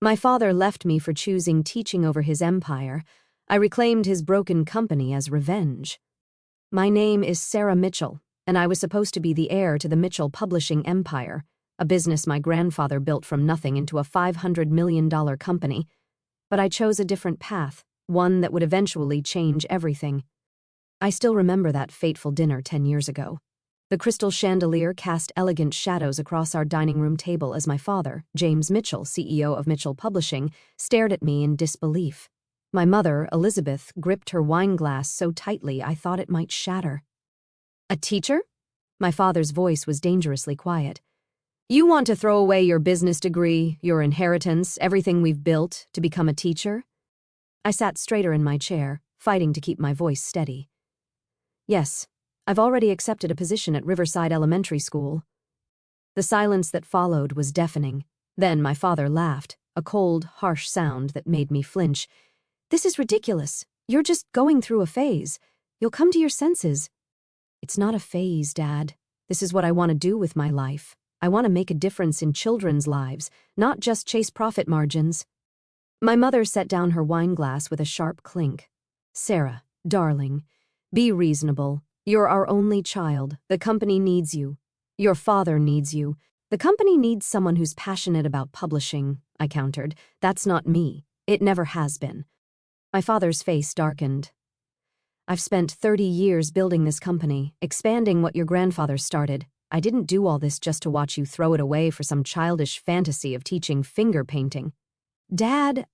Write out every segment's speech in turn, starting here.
My father left me for choosing teaching over his empire. I reclaimed his broken company as revenge. My name is Sarah Mitchell, and I was supposed to be the heir to the Mitchell publishing empire, a business my grandfather built from nothing into a $500 million company. But I chose a different path, one that would eventually change everything. I still remember that fateful dinner 10 years ago. The crystal chandelier cast elegant shadows across our dining room table as my father, James Mitchell, CEO of Mitchell Publishing, stared at me in disbelief. My mother, Elizabeth, gripped her wine glass so tightly I thought it might shatter. "A teacher?" My father's voice was dangerously quiet. "You want to throw away your business degree, your inheritance, everything we've built, to become a teacher?" I sat straighter in my chair, fighting to keep my voice steady. "Yes, I've already accepted a position at Riverside Elementary School." The silence that followed was deafening. Then my father laughed, a cold, harsh sound that made me flinch. "This is ridiculous. You're just going through a phase. You'll come to your senses." "It's not a phase, Dad. This is what I want to do with my life. I want to make a difference in children's lives, not just chase profit margins." My mother set down her wine glass with a sharp clink. "Sarah, darling, be reasonable. You're our only child. The company needs you. Your father needs you. The company needs someone who's passionate about publishing," I countered. "That's not me. It never has been." My father's face darkened. "I've spent 30 years building this company, expanding what your grandfather started. I didn't do all this just to watch you throw it away for some childish fantasy of teaching finger painting." "Dad,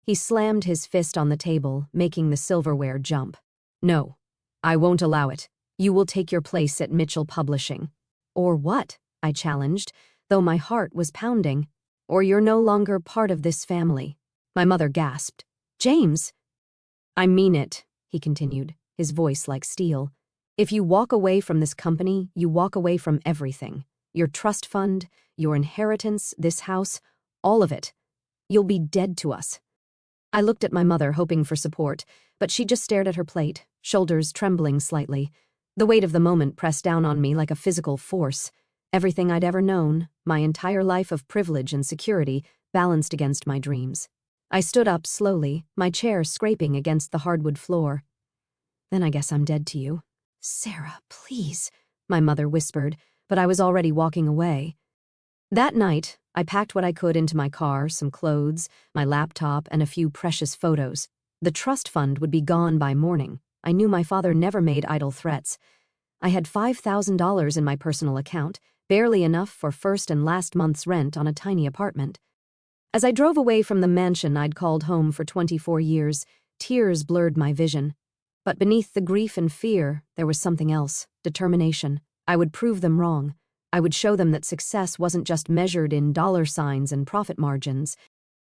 He slammed his fist on the table, making the silverware jump. "No, I won't allow it. You will take your place at Mitchell Publishing." "Or what?" I challenged, though my heart was pounding. "Or you're no longer part of this family." My mother gasped. "James!" "I mean it," he continued, his voice like steel. "If you walk away from this company, you walk away from everything. Your trust fund, your inheritance, this house, all of it. You'll be dead to us." I looked at my mother, hoping for support, but she just stared at her plate, shoulders trembling slightly. The weight of the moment pressed down on me like a physical force. Everything I'd ever known, my entire life of privilege and security, balanced against my dreams. I stood up slowly, my chair scraping against the hardwood floor. "Then I guess I'm dead to you." "Sarah, please," my mother whispered, but I was already walking away. That night, I packed what I could into my car, some clothes, my laptop, and a few precious photos. The trust fund would be gone by morning. I knew my father never made idle threats. I had $5,000 in my personal account, barely enough for first and last month's rent on a tiny apartment. As I drove away from the mansion I'd called home for 24 years, tears blurred my vision. But beneath the grief and fear, there was something else, determination. I would prove them wrong. I would show them that success wasn't just measured in dollar signs and profit margins.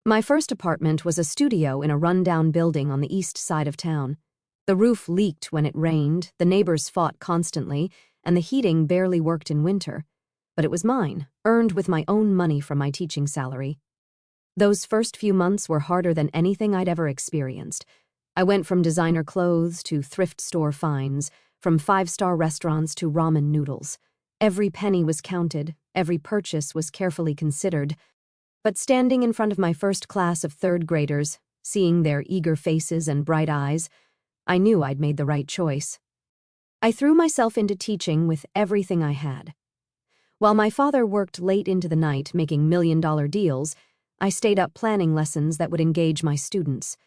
My first apartment was a studio in a rundown building on the east side of town. The roof leaked when it rained, the neighbors fought constantly, and the heating barely worked in winter. But it was mine, earned with my own money from my teaching salary. Those first few months were harder than anything I'd ever experienced. I went from designer clothes to thrift store finds, from five-star restaurants to ramen noodles. Every penny was counted, every purchase was carefully considered. But standing in front of my first class of third graders, seeing their eager faces and bright eyes, I knew I'd made the right choice. I threw myself into teaching with everything I had. While my father worked late into the night making million-dollar deals, I stayed up planning lessons that would engage my students.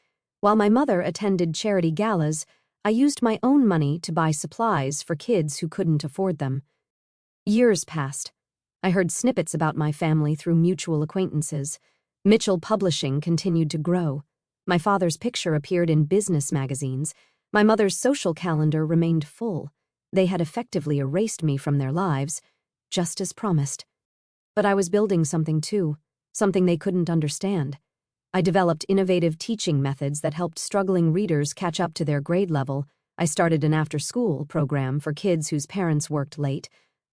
While my mother attended charity galas, I used my own money to buy supplies for kids who couldn't afford them. Years passed. I heard snippets about my family through mutual acquaintances. Mitchell Publishing continued to grow. My father's picture appeared in business magazines. My mother's social calendar remained full. They had effectively erased me from their lives, just as promised. But I was building something too, something they couldn't understand. I developed innovative teaching methods that helped struggling readers catch up to their grade level. I started an after-school program for kids whose parents worked late.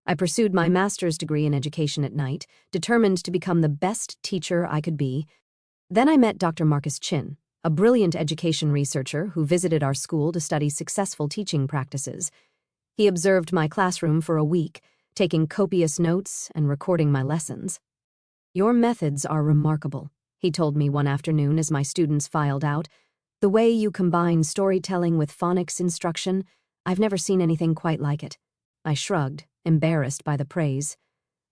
I pursued my master's degree in education at night, determined to become the best teacher I could be. Then I met Dr. Marcus Chin, a brilliant education researcher who visited our school to study successful teaching practices. He observed my classroom for a week, taking copious notes and recording my lessons. "Your methods are remarkable," he told me one afternoon as my students filed out. "The way you combine storytelling with phonics instruction, I've never seen anything quite like it." I shrugged, embarrassed by the praise.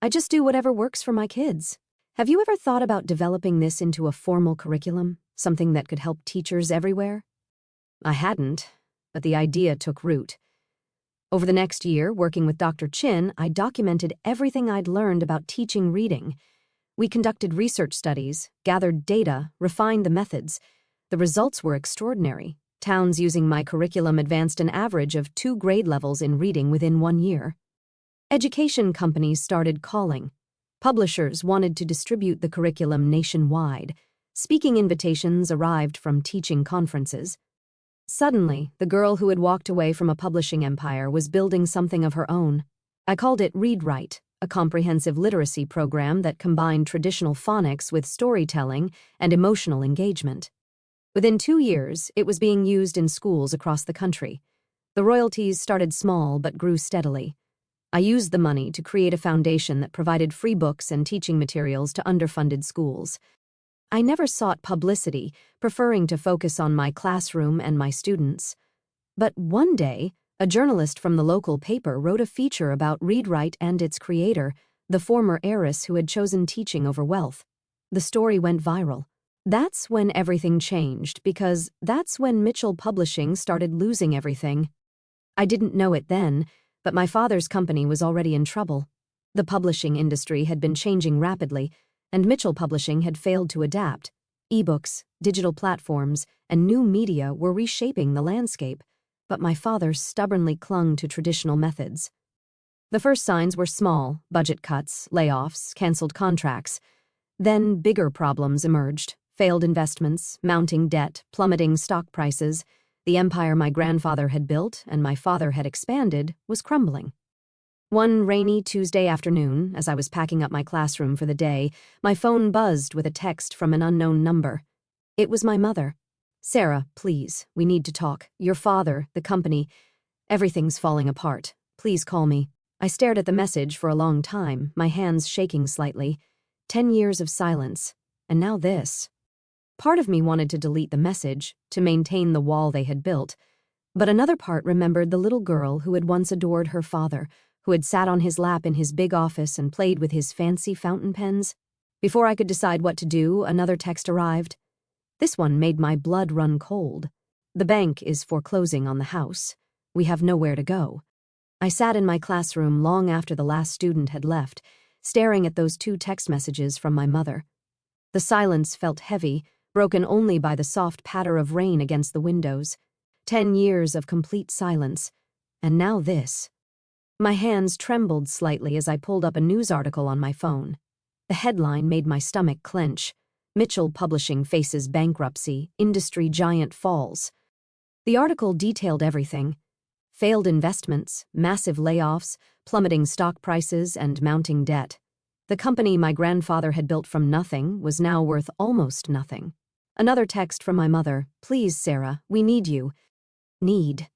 "I just do whatever works for my kids." Have you ever thought about developing this into a formal curriculum, something that could help teachers everywhere? I hadn't, but the idea took root. Over the next year, working with Dr. Chin, I documented everything I'd learned about teaching reading. We conducted research studies, gathered data, refined the methods. The results were extraordinary. Towns using my curriculum advanced an average of 2 grade levels in reading within 1 year. Education companies started calling. Publishers wanted to distribute the curriculum nationwide. Speaking invitations arrived from teaching conferences. Suddenly, the girl who had walked away from a publishing empire was building something of her own. I called it Read Write, a comprehensive literacy program that combined traditional phonics with storytelling and emotional engagement. Within 2 years, it was being used in schools across the country. The royalties started small but grew steadily. I used the money to create a foundation that provided free books and teaching materials to underfunded schools. I never sought publicity, preferring to focus on my classroom and my students. But one day, a journalist from the local paper wrote a feature about Read Write and its creator, the former heiress who had chosen teaching over wealth. The story went viral. That's when everything changed, because that's when Mitchell Publishing started losing everything. I didn't know it then, but my father's company was already in trouble. The publishing industry had been changing rapidly, and Mitchell Publishing had failed to adapt. Ebooks, digital platforms, and new media were reshaping the landscape, but my father stubbornly clung to traditional methods. The first signs were small: budget cuts, layoffs, canceled contracts. Then bigger problems emerged: failed investments, mounting debt, plummeting stock prices. The empire my grandfather had built and my father had expanded was crumbling. One rainy Tuesday afternoon, as I was packing up my classroom for the day, my phone buzzed with a text from an unknown number. It was my mother. "Sarah, please, we need to talk. Your father, the company, everything's falling apart. Please call me." I stared at the message for a long time, my hands shaking slightly. 10 years of silence, and now this. Part of me wanted to delete the message, to maintain the wall they had built, but another part remembered the little girl who had once adored her father, who had sat on his lap in his big office and played with his fancy fountain pens. Before I could decide what to do, another text arrived. This one made my blood run cold. "The bank is foreclosing on the house. We have nowhere to go." I sat in my classroom long after the last student had left, staring at those 2 text messages from my mother. The silence felt heavy, broken only by the soft patter of rain against the windows. 10 years of complete silence. And now this. My hands trembled slightly as I pulled up a news article on my phone. The headline made my stomach clench. "Mitchell Publishing faces bankruptcy, industry giant falls." The article detailed everything: failed investments, massive layoffs, plummeting stock prices, and mounting debt. The company my grandfather had built from nothing was now worth almost nothing. Another text from my mother: "Please, Sarah, we need you." Need.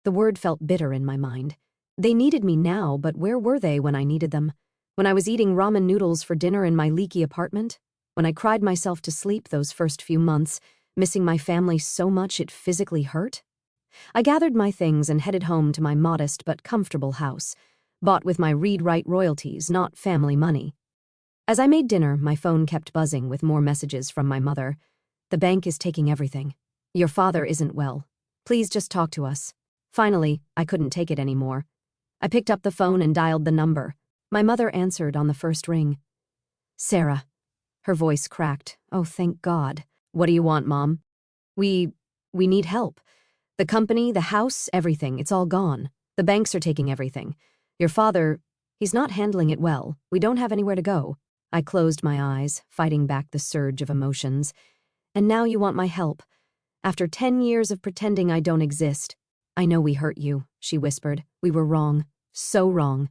The word felt bitter in my mind. They needed me now, but where were they when I needed them? When I was eating ramen noodles for dinner in my leaky apartment? When I cried myself to sleep those first few months, missing my family so much it physically hurt? I gathered my things and headed home to my modest but comfortable house, bought with my Read Write royalties, not family money. As I made dinner, my phone kept buzzing with more messages from my mother. "The bank is taking everything. Your father isn't well. Please just talk to us." Finally, I couldn't take it anymore. I picked up the phone and dialed the number. My mother answered on the first ring. "Sarah." Her voice cracked. "Oh, thank God. What do you want, Mom?" We need help. The company, the house, everything, it's all gone. The banks are taking everything. Your father, he's not handling it well. We don't have anywhere to go." I closed my eyes, fighting back the surge of emotions. "And now you want my help. After 10 years of pretending I don't exist." "I know we hurt you," she whispered. "We were wrong. So wrong.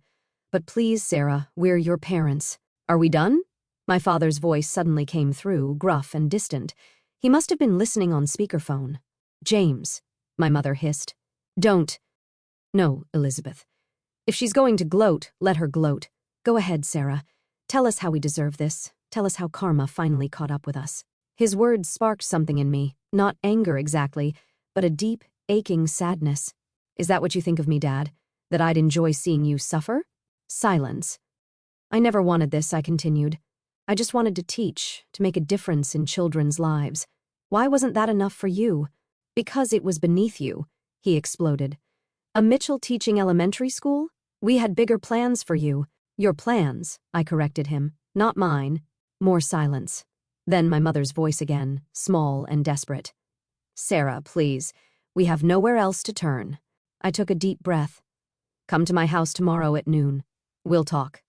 But please, Sarah, we're your parents. Are we done?" My father's voice suddenly came through, gruff and distant. He must have been listening on speakerphone. "James," my mother hissed. "Don't." "No, Elizabeth. If she's going to gloat, let her gloat. Go ahead, Sarah. Tell us how we deserve this. tell us how karma finally caught up with us." His words sparked something in me, not anger exactly, but a deep, aching sadness. "Is that what you think of me, Dad? That I'd enjoy seeing you suffer?" Silence. "I never wanted this," I continued. "I just wanted to teach, to make a difference in children's lives. Why wasn't that enough for you?" "Because it was beneath you," he exploded. "A Mitchell teaching elementary school? We had bigger plans for you." "Your plans," I corrected him, "not mine." More silence. Then my mother's voice again, small and desperate. "Sarah, please. We have nowhere else to turn." I took a deep breath. "Come to my house tomorrow at noon. We'll talk."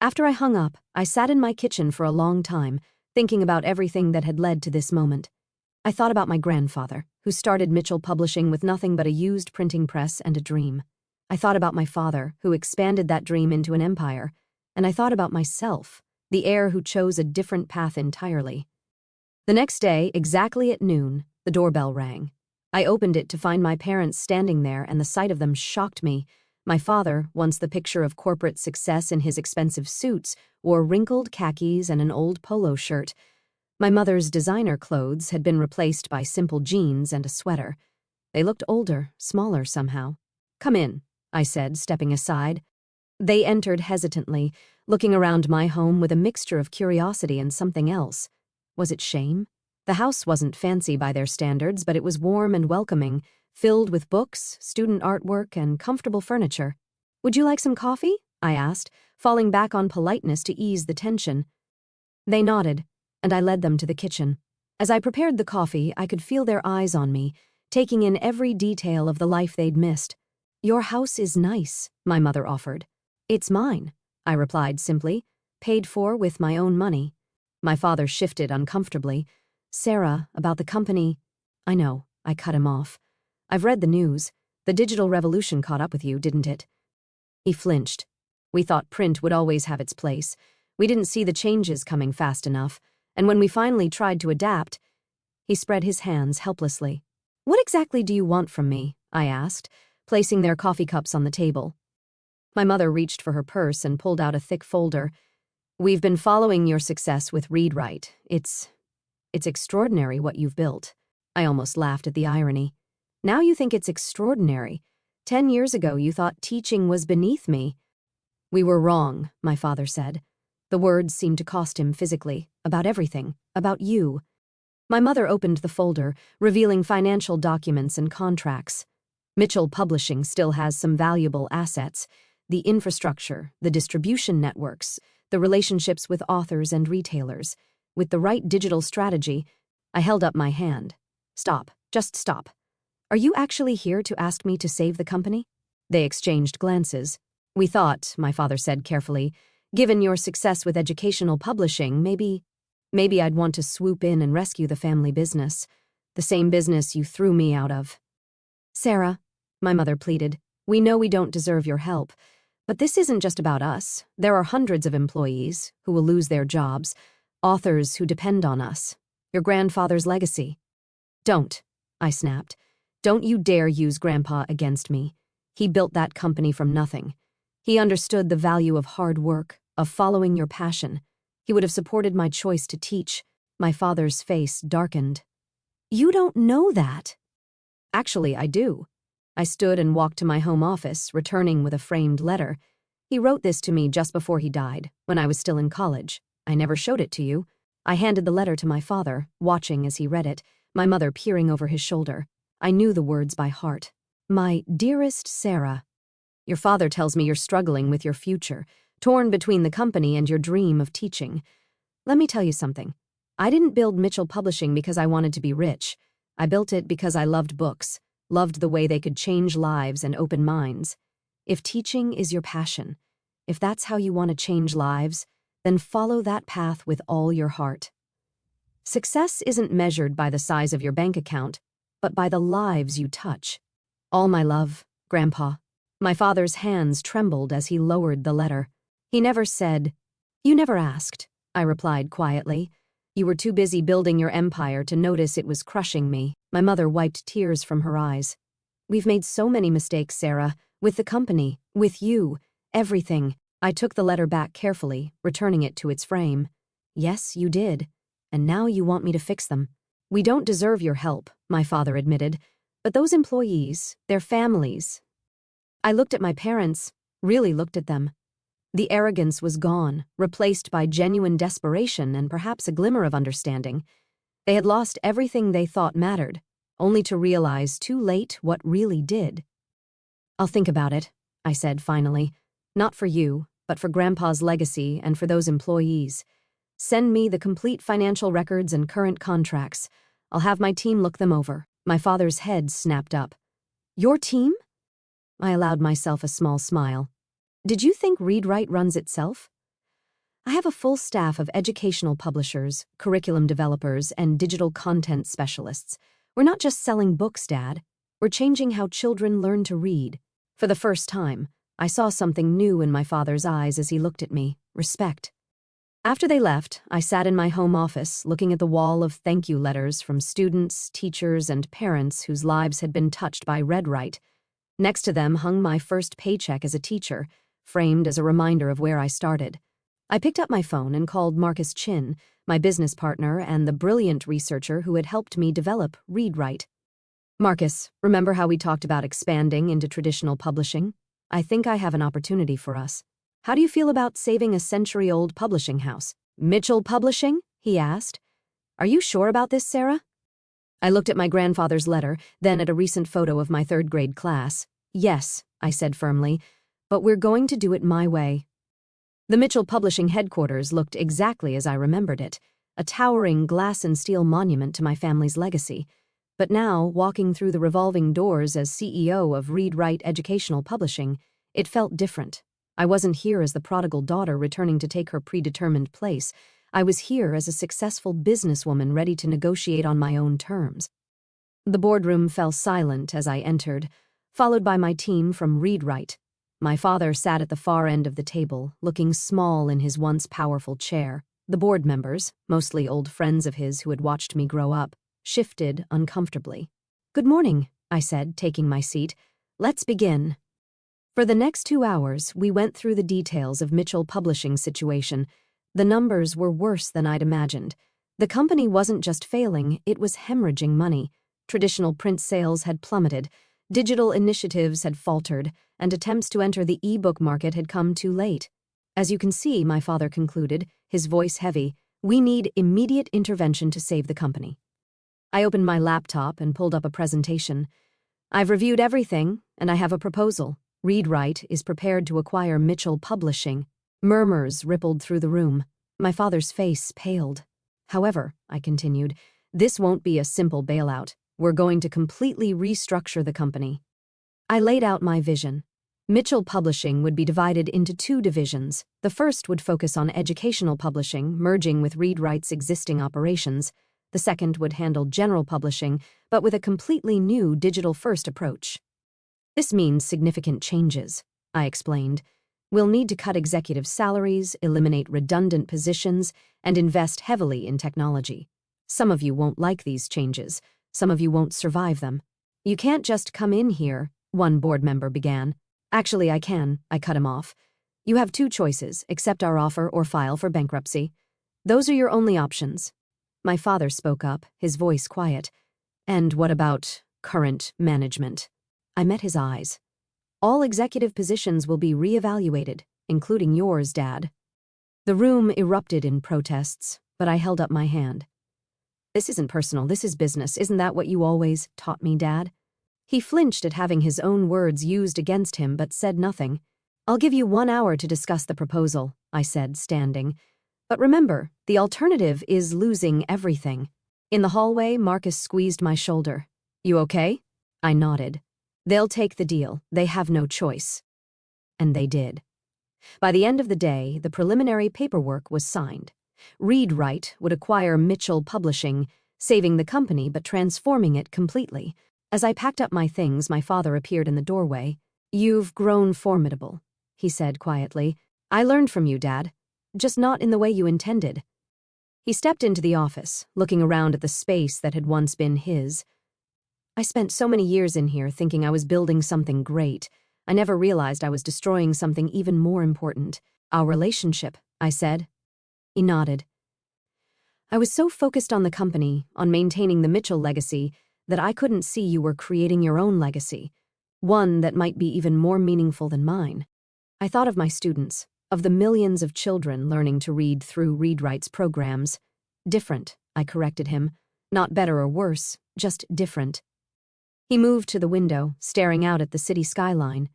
After I hung up, I sat in my kitchen for a long time, thinking about everything that had led to this moment. I thought about my grandfather, who started Mitchell Publishing with nothing but a used printing press and a dream. I thought about my father, who expanded that dream into an empire. And I thought about myself, the heir who chose a different path entirely. The next day, exactly at noon, the doorbell rang. I opened it to find my parents standing there, and the sight of them shocked me. My father, once the picture of corporate success in his expensive suits, wore wrinkled khakis and an old polo shirt. My mother's designer clothes had been replaced by simple jeans and a sweater. They looked older, smaller somehow. "Come in," I said, stepping aside. They entered hesitantly, looking around my home with a mixture of curiosity and something else. Was it shame? The house wasn't fancy by their standards, but it was warm and welcoming, filled with books, student artwork, and comfortable furniture. "Would you like some coffee?" I asked, falling back on politeness to ease the tension. They nodded, and I led them to the kitchen. As I prepared the coffee, I could feel their eyes on me, taking in every detail of the life they'd missed. "Your house is nice," my mother offered. "It's mine," I replied simply, "paid for with my own money." My father shifted uncomfortably. "Sarah, about the company—" "I know," I cut him off. "I've read the news. The digital revolution caught up with you, didn't it?" He flinched. "We thought print would always have its place. We didn't see the changes coming fast enough, and when we finally tried to adapt—" He spread his hands helplessly. "What exactly do you want from me?" I asked, placing their coffee cups on the table. My mother reached for her purse and pulled out a thick folder. "We've been following your success with Read Write. It's extraordinary what you've built." I almost laughed at the irony. "Now you think it's extraordinary. 10 years ago you thought teaching was beneath me." "We were wrong," my father said. The words seemed to cost him physically, about everything, about you. My mother opened the folder, revealing financial documents and contracts. Mitchell Publishing still has some valuable assets: the infrastructure, the distribution networks, the relationships with authors and retailers. With the right digital strategy, I held up my hand. "Stop, just stop. Are you actually here to ask me to save the company?" They exchanged glances. "We thought," my father said carefully, "given your success with educational publishing, maybe I'd want to swoop in and rescue the family business. The same business you threw me out of." "Sarah," my mother pleaded, "we know we don't deserve your help. But this isn't just about us. There are hundreds of employees who will lose their jobs, authors who depend on us, your grandfather's legacy." "Don't," I snapped. "Don't you dare use Grandpa against me. He built that company from nothing. He understood the value of hard work, of following your passion. He would have supported my choice to teach." My father's face darkened. "You don't know that." "Actually, I do." I stood and walked to my home office, returning with a framed letter. "He wrote this to me just before he died, when I was still in college. I never showed it to you." I handed the letter to my father, watching as he read it, my mother peering over his shoulder. I knew the words by heart. "My dearest Sarah, your father tells me you're struggling with your future, torn between the company and your dream of teaching. Let me tell you something. I didn't build Mitchell Publishing because I wanted to be rich. I built it because I loved books, loved the way they could change lives and open minds. If teaching is your passion, if that's how you want to change lives, then follow that path with all your heart. Success isn't measured by the size of your bank account, but by the lives you touch. All my love, Grandpa." My father's hands trembled as he lowered the letter. He never said, "You never asked," I replied quietly. "You were too busy building your empire to notice it was crushing me." My mother wiped tears from her eyes. "We've made so many mistakes, Sarah, with the company, with you, everything." I took the letter back carefully, returning it to its frame. Yes, you did. And now you want me to fix them. We don't deserve your help, my father admitted. But those employees, their families. I looked at my parents, really looked at them. The arrogance was gone, replaced by genuine desperation and perhaps a glimmer of understanding. They had lost everything they thought mattered, only to realize too late what really did. I'll think about it, I said finally. Not for you, but for Grandpa's legacy and for those employees. Send me the complete financial records and current contracts. I'll have my team look them over. My father's head snapped up. Your team? I allowed myself a small smile. Did you think ReadWrite runs itself? I have a full staff of educational publishers, curriculum developers, and digital content specialists. We're not just selling books, Dad. We're changing how children learn to read. For the first time, I saw something new in my father's eyes as he looked at me, respect. After they left, I sat in my home office looking at the wall of thank you letters from students, teachers, and parents whose lives had been touched by ReadWrite. Next to them hung my first paycheck as a teacher, framed as a reminder of where I started. I picked up my phone and called Marcus Chin, my business partner and the brilliant researcher who had helped me develop ReadWrite. Marcus, remember how we talked about expanding into traditional publishing? I think I have an opportunity for us. How do you feel about saving a century-old publishing house? Mitchell Publishing? He asked. Are you sure about this, Sarah? I looked at my grandfather's letter, then at a recent photo of my third-grade class. Yes, I said firmly, but we're going to do it my way. The Mitchell Publishing headquarters looked exactly as I remembered it, a towering glass and steel monument to my family's legacy. But now, walking through the revolving doors as CEO of ReadWrite Educational Publishing, it felt different. I wasn't here as the prodigal daughter returning to take her predetermined place. I was here as a successful businesswoman ready to negotiate on my own terms. The boardroom fell silent as I entered, followed by my team from ReadWrite. My father sat at the far end of the table, looking small in his once powerful chair. The board members, mostly old friends of his who had watched me grow up, shifted uncomfortably. Good morning, I said, taking my seat. Let's begin. For the next 2 hours, we went through the details of Mitchell Publishing's situation. The numbers were worse than I'd imagined. The company wasn't just failing, it was hemorrhaging money. Traditional print sales had plummeted, digital initiatives had faltered, and attempts to enter the e-book market had come too late. As you can see, my father concluded, his voice heavy, we need immediate intervention to save the company. I opened my laptop and pulled up a presentation. I've reviewed everything, and I have a proposal. ReadWrite is prepared to acquire Mitchell Publishing. Murmurs rippled through the room. My father's face paled. However, I continued, this won't be a simple bailout. We're going to completely restructure the company. I laid out my vision. Mitchell Publishing would be divided into 2 divisions. The first would focus on educational publishing, merging with ReadWrite's existing operations. The second would handle general publishing, but with a completely new digital-first approach. This means significant changes, I explained. We'll need to cut executive salaries, eliminate redundant positions, and invest heavily in technology. Some of you won't like these changes. Some of you won't survive them. You can't just come in here, one board member began. Actually, I can, I cut him off. You have 2 choices, accept our offer or file for bankruptcy. Those are your only options. My father spoke up, his voice quiet. And what about current management? I met his eyes. All executive positions will be reevaluated, including yours, Dad. The room erupted in protests, but I held up my hand. This isn't personal, this is business. Isn't that what you always taught me, Dad? He flinched at having his own words used against him, but said nothing. I'll give you 1 hour to discuss the proposal, I said, standing. But remember, the alternative is losing everything. In the hallway, Marcus squeezed my shoulder. You okay? I nodded. They'll take the deal. They have no choice. And they did. By the end of the day, the preliminary paperwork was signed. ReadWrite would acquire Mitchell Publishing, saving the company but transforming it completely. As I packed up my things, my father appeared in the doorway. You've grown formidable, he said quietly. I learned from you, Dad. Just not in the way you intended. He stepped into the office, looking around at the space that had once been his. I spent so many years in here thinking I was building something great. I never realized I was destroying something even more important. Our relationship, I said. He nodded. I was so focused on the company, on maintaining the Mitchell legacy, that I couldn't see you were creating your own legacy, one that might be even more meaningful than mine. I thought of my students, of the millions of children learning to read through ReadWright's programs. Different, I corrected him. Not better or worse, just different. He moved to the window, staring out at the city skyline.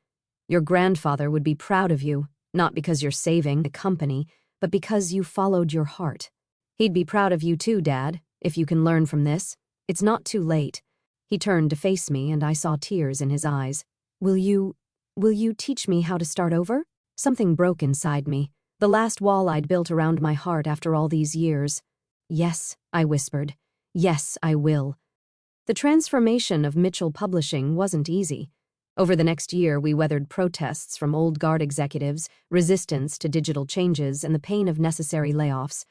Your grandfather would be proud of you, not because you're saving the company, but because you followed your heart. He'd be proud of you too, Dad, if you can learn from this. It's not too late. He turned to face me, and I saw tears in his eyes. Will you teach me how to start over? Something broke inside me, the last wall I'd built around my heart after all these years. Yes, I whispered. Yes, I will. The transformation of Mitchell Publishing wasn't easy. Over the next year, we weathered protests from old guard executives, resistance to digital changes, and the pain of necessary layoffs.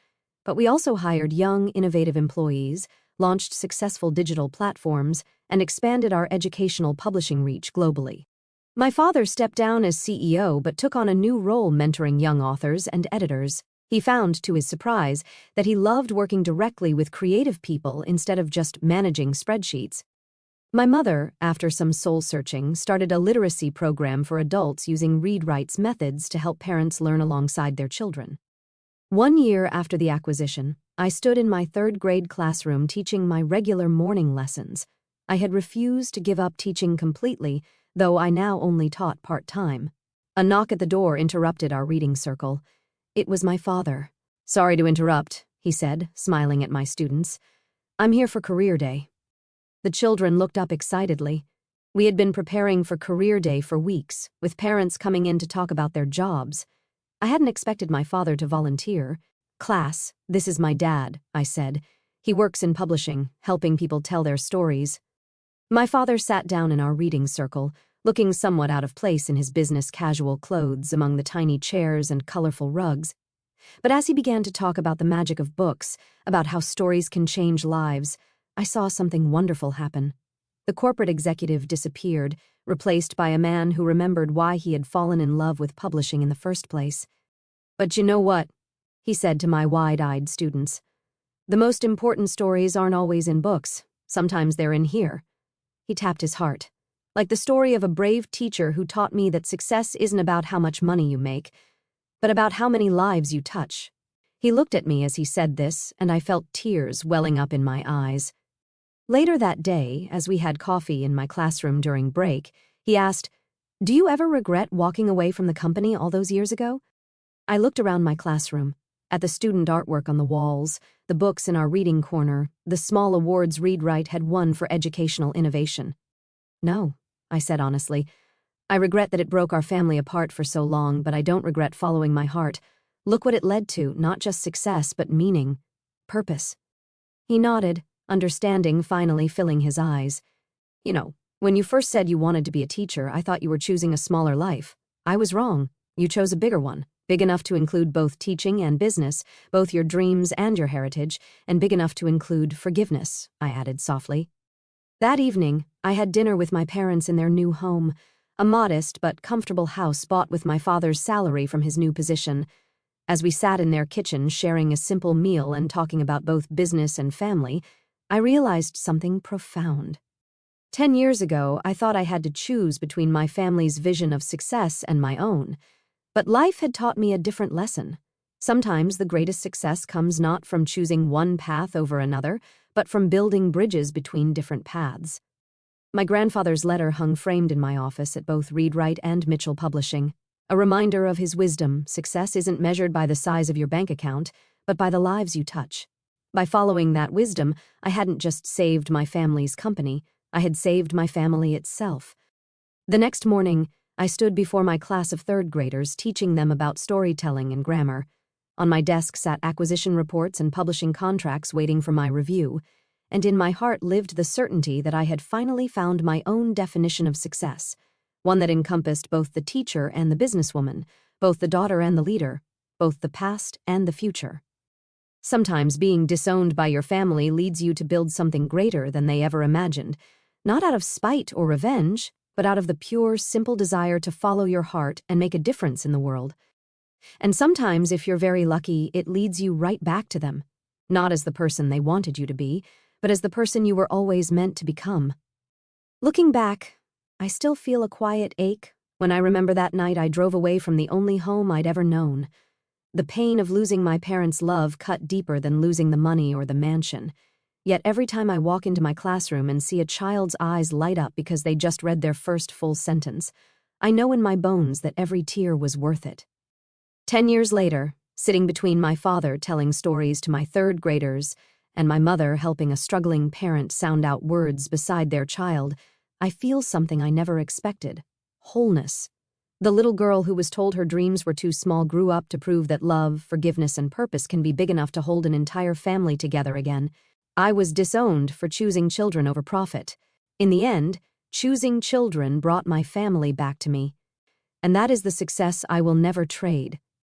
But we also hired young, innovative employees, launched successful digital platforms, and expanded our educational publishing reach globally. My father stepped down as CEO but took on a new role mentoring young authors and editors. He found, to his surprise, that he loved working directly with creative people instead of just managing spreadsheets. My mother, after some soul-searching, started a literacy program for adults using ReadWright's methods to help parents learn alongside their children. 1 year after the acquisition, I stood in my third-grade classroom teaching my regular morning lessons. I had refused to give up teaching completely, though I now only taught part-time. A knock at the door interrupted our reading circle. It was my father. Sorry to interrupt, he said, smiling at my students. I'm here for Career Day. The children looked up excitedly. We had been preparing for Career Day for weeks, with parents coming in to talk about their jobs. I hadn't expected my father to volunteer. Class, this is my dad, I said. He works in publishing, helping people tell their stories. My father sat down in our reading circle, looking somewhat out of place in his business casual clothes among the tiny chairs and colorful rugs. But as he began to talk about the magic of books, about how stories can change lives, I saw something wonderful happen. The corporate executive disappeared, replaced by a man who remembered why he had fallen in love with publishing in the first place. But you know what? He said to my wide-eyed students. The most important stories aren't always in books. Sometimes they're in here. He tapped his heart. Like the story of a brave teacher who taught me that success isn't about how much money you make, but about how many lives you touch. He looked at me as he said this, and I felt tears welling up in my eyes. Later that day, as we had coffee in my classroom during break, he asked, "Do you ever regret walking away from the company all those years ago?" I looked around my classroom, at the student artwork on the walls, the books in our reading corner, the small awards ReadWright had won for educational innovation. No, I said honestly. I regret that it broke our family apart for so long, but I don't regret following my heart. Look what it led to, not just success, but meaning, purpose. He nodded, understanding finally filling his eyes. You know, when you first said you wanted to be a teacher, I thought you were choosing a smaller life. I was wrong. You chose a bigger one, big enough to include both teaching and business, both your dreams and your heritage, and big enough to include forgiveness, I added softly. That evening, I had dinner with my parents in their new home, a modest but comfortable house bought with my father's salary from his new position. As we sat in their kitchen sharing a simple meal and talking about both business and family, I realized something profound. 10 years ago, I thought I had to choose between my family's vision of success and my own. But life had taught me a different lesson. Sometimes the greatest success comes not from choosing one path over another, but from building bridges between different paths. My grandfather's letter hung framed in my office at both ReadWright and Mitchell Publishing, a reminder of his wisdom. Success isn't measured by the size of your bank account, but by the lives you touch. By following that wisdom, I hadn't just saved my family's company, I had saved my family itself. The next morning, I stood before my class of third graders teaching them about storytelling and grammar. On my desk sat acquisition reports and publishing contracts waiting for my review, and in my heart lived the certainty that I had finally found my own definition of success, one that encompassed both the teacher and the businesswoman, both the daughter and the leader, both the past and the future. Sometimes being disowned by your family leads you to build something greater than they ever imagined, not out of spite or revenge, but out of the pure, simple desire to follow your heart and make a difference in the world. And sometimes, if you're very lucky, it leads you right back to them. not as the person they wanted you to be, but as the person you were always meant to become. Looking back, I still feel a quiet ache when I remember that night I drove away from the only home I'd ever known. The pain of losing my parents' love cut deeper than losing the money or the mansion. Yet every time I walk into my classroom and see a child's eyes light up because they just read their first full sentence, I know in my bones that every tear was worth it. 10 years later, sitting between my father telling stories to my third graders and my mother helping a struggling parent sound out words beside their child, I feel something I never expected: wholeness. The little girl who was told her dreams were too small grew up to prove that love, forgiveness, and purpose can be big enough to hold an entire family together again. I was disowned for choosing children over profit. In the end, choosing children brought my family back to me. And that is the success I will never trade.